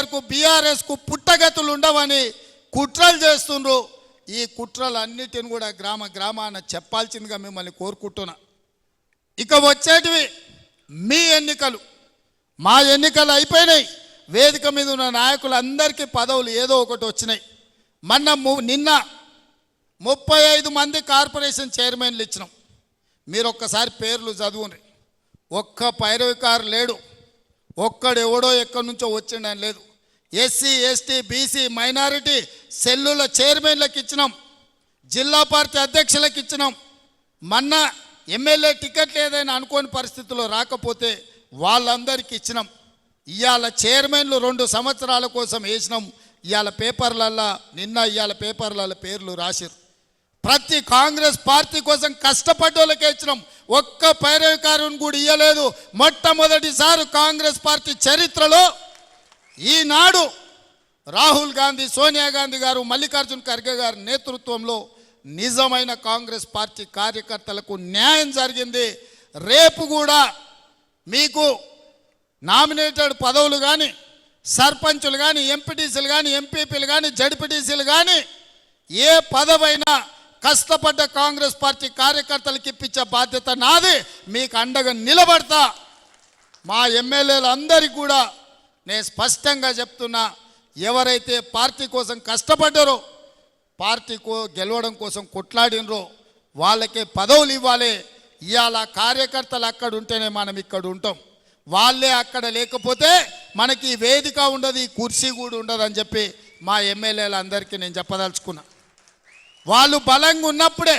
కేసీఆర్కు బీఆర్ఎస్కు పుట్టగతులు ఉండవని కుట్రలు చేస్తుండ్రు. ఈ కుట్రలన్నిటిని కూడా గ్రామాన చెప్పాల్సిందిగా మిమ్మల్ని కోరుకుంటున్నా. ఇక వచ్చేటివి మీ ఎన్నికలు. మా ఎన్నికలు అయిపోయినాయి. వేదిక మీద ఉన్న నాయకులందరికీ పదవులు ఏదో ఒకటి వచ్చినాయి. నిన్న 35 మంది కార్పొరేషన్ చైర్మన్లు ఇచ్చినాం. మీరు ఒక్కసారి పేర్లు చదువుని. ఒక్క పైరవికారు లేడు, ఒక్కడెవడో ఎక్కడి నుంచో వచ్చిండని లేదు. ఎస్సీ ఎస్టీ బీసీ మైనారిటీ సెల్లుల చైర్మన్లకు ఇచ్చినాం, జిల్లా పార్టీ అధ్యక్షులకు ఇచ్చినాం. మొన్న ఎమ్మెల్యే టికెట్లు ఏదైనా అనుకోని పరిస్థితుల్లో రాకపోతే వాళ్ళందరికీ ఇచ్చినాం. ఇవాళ చైర్మన్లు 2 సంవత్సరాల కోసం వేసినాం. ఇవాళ పేపర్లల్లో ఇవాళ పేపర్లలో పేర్లు రాశారు. ప్రతి కాంగ్రెస్ పార్టీ కోసం కష్టపడ్డోళ్ళకే ఇచ్చినాం. ఒక్క పైరవికారుని కూడా ఇవ్వలేదు. మొట్టమొదటిసారి కాంగ్రెస్ పార్టీ చరిత్రలో ఈనాడు రాహుల్ గాంధీ, సోనియా గాంధీ గారు, మల్లికార్జున్ ఖర్గే గారి నేతృత్వంలో నిజమైన కాంగ్రెస్ పార్టీ కార్యకర్తలకు న్యాయం జరిగింది. రేపు కూడా మీకు నామినేటెడ్ పదవులు కానీ, సర్పంచులు కానీ, ఎంపీటీసీలు కానీ, ఎంపీపీలు కానీ, జడ్పీటీసీలు కానీ ఏ పదవైనా కష్టపడ్డ కాంగ్రెస్ పార్టీ కార్యకర్తలకు ఇప్పించే బాధ్యత నాది. మీకు అండగా నిలబడతా. మా ఎమ్మెల్యేలందరికీ కూడా నేను స్పష్టంగా చెప్తున్నా, ఎవరైతే పార్టీ కోసం కష్టపడ్డారో, పార్టీ గెలవడం కోసం కొట్లాడినరో వాళ్ళకే పదవులు ఇవ్వాలి. ఇవాళ కార్యకర్తలు అక్కడ ఉంటేనే మనం ఇక్కడ ఉంటాం. వాళ్ళే అక్కడ లేకపోతే మనకి వేదిక ఉండదు, ఈ కుర్చీ కూడా ఉండదు అని చెప్పి మా ఎమ్మెల్యేలందరికీ నేను చెప్పదలుచుకున్నా. వాళ్ళు బలంగా ఉన్నప్పుడే,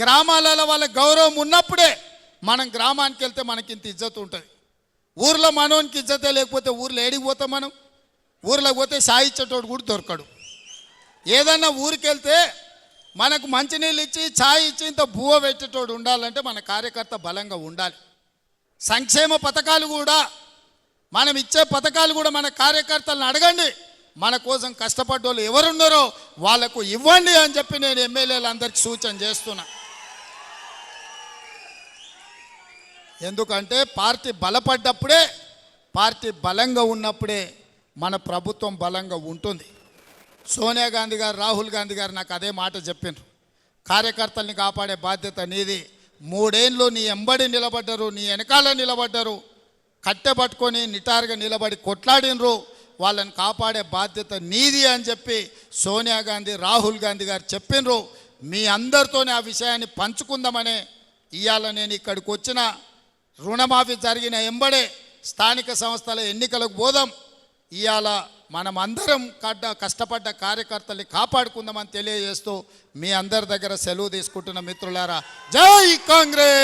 గ్రామాలలో వాళ్ళ గౌరవం ఉన్నప్పుడే మనం గ్రామానికి వెళ్తే మనకి ఇంత ఇజ్జత్ ఉంటుంది. ఊర్లో మనోనికి ఇజ్జతే లేకపోతే ఊర్లో ఏడికి పోతాం మనం? ఊర్లోకి పోతే సాయి ఇచ్చేటోడు కూడా దొరకడు. ఏదన్నా ఊరికి వెళ్తే మనకు మంచినీళ్ళు ఇచ్చి ఛాయ్ ఇచ్చి ఇంత బువ్వ పెట్టేటోడు ఉండాలంటే మన కార్యకర్త బలంగా ఉండాలి. సంక్షేమ పథకాలు కూడా, మనం ఇచ్చే పథకాలు కూడా మన కార్యకర్తలను అడగండి. మన కోసం కష్టపడ్డోళ్ళు ఎవరున్నారో వాళ్లకు ఇవ్వండి అని చెప్పి నేను ఎమ్మెల్యేలందరికీ సూచన చేస్తున్నా. ఎందుకంటే పార్టీ బలపడ్డప్పుడే, పార్టీ బలంగా ఉన్నప్పుడే మన ప్రభుత్వం బలంగా ఉంటుంది. సోనియా గాంధీ గారు, రాహుల్ గాంధీ గారు నాకు అదే మాట చెప్పినారు. కార్యకర్తల్ని కాపాడే బాధ్యత నీది. 3 ఏళ్ళు నీ ఎంబడి నిలబడ్డారు, నీ వెనకాల నిలబడ్డారు, కట్టె పట్టుకొని నిటారుగా నిలబడి కొట్లాడినరు. వాళ్ళని కాపాడే బాధ్యత నీది అని చెప్పి సోనియా గాంధీ, రాహుల్ గాంధీ గారు చెప్పినరు. మీ అందరితోనే ఆ విషయాన్ని పంచుకుందామనే ఇవాళ నేను ఇక్కడికి వచ్చిన. రుణమాఫీ జరిగిన ఎంబడే స్థానిక సంస్థల ఎన్నికలకు పోదాం. ఇవాళ మనం అందరం కష్టపడ్డ కార్యకర్తల్ని కాపాడుకుందామని తెలియజేస్తూ మీ అందరి దగ్గర సెలవు తీసుకుంటున్న మిత్రులారా, జై కాంగ్రెస్.